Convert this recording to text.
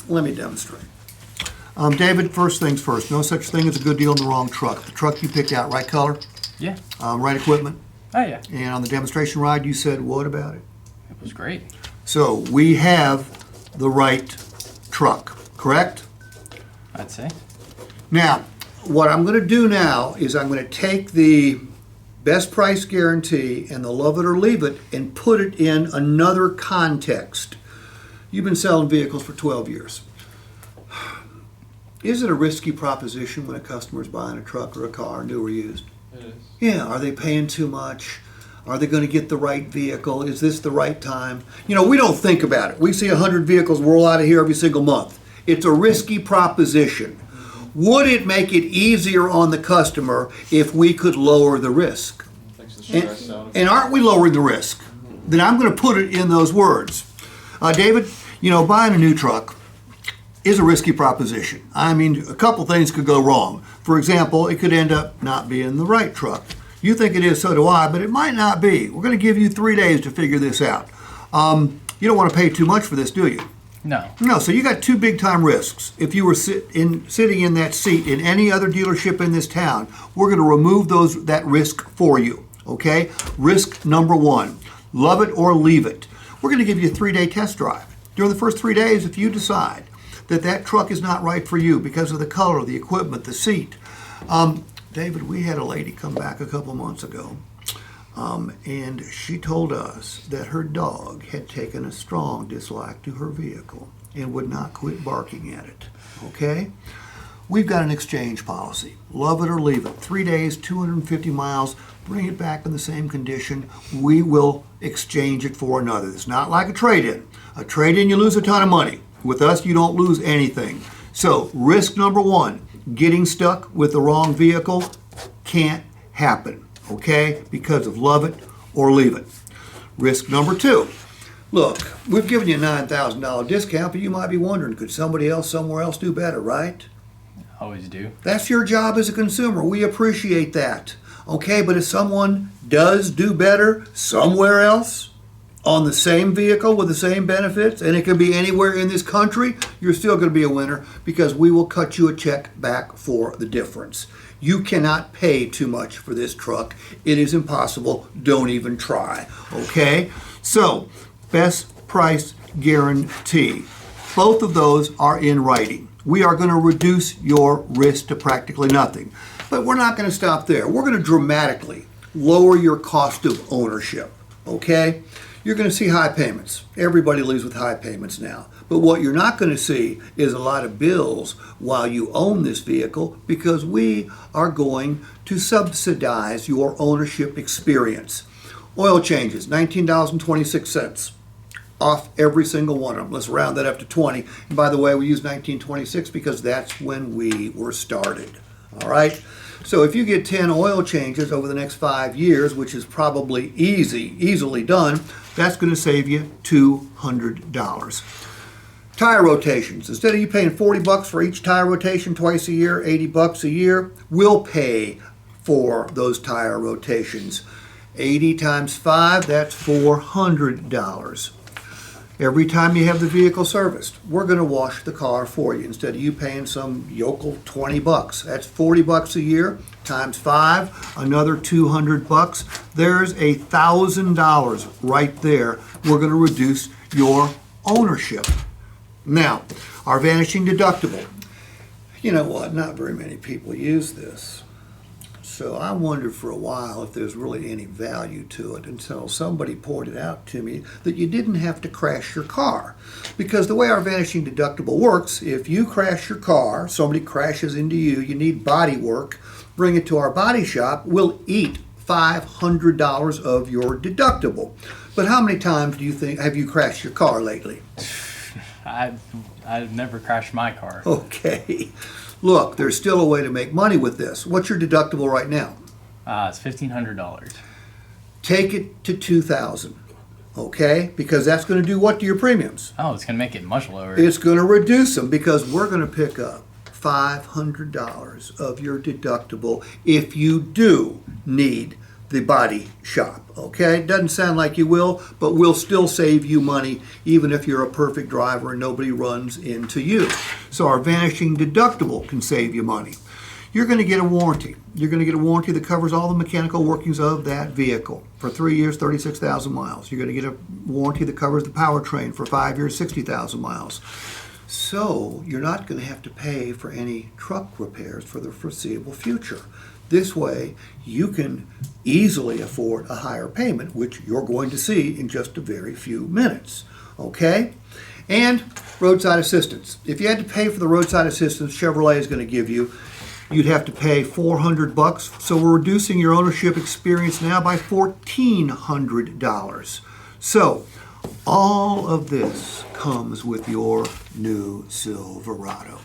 Let me demonstrate. David, first things first, no such thing as a good deal in the wrong truck. The truck you picked out, right color, Yeah. right equipment, Oh, yeah. and on the demonstration ride you said what about it? It was great. So we have the right truck, correct? I'd say. Now, what I'm going to do now is I'm going to take the best price guarantee and the love it or leave it and put it in another context. You've been selling vehicles for 12 years. Is it a risky proposition when a customer's buying a truck or a car, new or used? It is. Yeah, are they paying too much? Are they going to get the right vehicle? Is this the right time? You know, we don't think about it. We see 100 vehicles roll out of here every single month. It's a risky proposition. Would it make it easier on the customer if we could lower the risk? Takes the stress out of it. And aren't we lowering the risk? Then I'm going to put it in those words. David, you know, buying a new truck is a risky proposition. I mean, a couple things could go wrong. For example, it could end up not being the right truck. You think it is, so do I, but it might not be. We're going to give you 3 days to figure this out. You don't want to pay too much for this, do you? No. No, so you got two big time risks. If you were sitting in that seat in any other dealership in this town, we're going to remove that risk for you, okay? Risk number one, love it or leave it. We're going to give you a 3-day test drive. During the first 3 days, if you decide that truck is not right for you because of the color, the equipment, the seat. David, we had a lady come back a couple months ago, and she told us that her dog had taken a strong dislike to her vehicle and would not quit barking at it, okay? We've got an exchange policy. Love it or leave it. 3 days, 250 miles, bring it back in the same condition. We will exchange it for another. It's not like a trade-in. A trade-in, you lose a ton of money. With us, you don't lose anything. So, risk number one, getting stuck with the wrong vehicle can't happen, okay? Because of love it or leave it. Risk number two, look, we've given you a $9,000 discount, but you might be wondering, could somebody else somewhere else do better, right? Always do. That's your job as a consumer. We appreciate that, okay? But if someone does do better somewhere else, on the same vehicle with the same benefits, and it can be anywhere in this country, you're still going to be a winner because we will cut you a check back for the difference. You cannot pay too much for this truck. It is impossible. Don't even try. Okay? So, best price guarantee. Both of those are in writing. We are going to reduce your risk to practically nothing. But we're not going to stop there. We're going to dramatically lower your cost of ownership. Okay? You're going to see high payments. Everybody lives with high payments now. But what you're not going to see is a lot of bills while you own this vehicle because we are going to subsidize your ownership experience. Oil changes, $19.26 off every single one of them. Let's round that up to 20. And by the way, we use 1926 because that's when we were started. All right? So if you get 10 oil changes over the next 5 years, which is probably easily done, that's going to save you $200. Tire rotations. Instead of you paying $40 for each tire rotation twice a year, $80 a year, we'll pay for those tire rotations. 80 times 5, that's $400. Every time you have the vehicle serviced, we're going to wash the car for you instead of you paying some yokel $20. That's $40 a year times 5, another $200. There's $1,000 right there. We're going to reduce your ownership. Now, our vanishing deductible. You know what? Not very many people use this. So I wondered for a while if there's really any value to it until somebody pointed out to me that you didn't have to crash your car. Because the way our vanishing deductible works, if you crash your car, somebody crashes into you, you need body work, bring it to our body shop, we'll eat $500 of your deductible. But how many times do you think have you crashed your car lately? I've never crashed my car. Okay. Look, there's still a way to make money with this. What's your deductible right now? It's $1,500. Take it to $2,000, okay? Because that's going to do what to your premiums? Oh, it's going to make it much lower. It's going to reduce them because we're going to pick up $500 of your deductible if you do need the body shop. Okay, doesn't sound like you will, but we'll still save you money even if you're a perfect driver and nobody runs into you. So our vanishing deductible can save you money. You're going to get a warranty. You're going to get a warranty that covers all the mechanical workings of that vehicle for 3 years, 36,000 miles. You're going to get a warranty that covers the powertrain for 5 years, 60,000 miles. So you're not going to have to pay for any truck repairs for the foreseeable future. This way, you can easily afford a higher payment, which you're going to see in just a very few minutes. Okay? And roadside assistance. If you had to pay for the roadside assistance Chevrolet is going to give you, you'd have to pay $400. So we're reducing your ownership experience now by $1,400. So all of this comes with your new Silverado.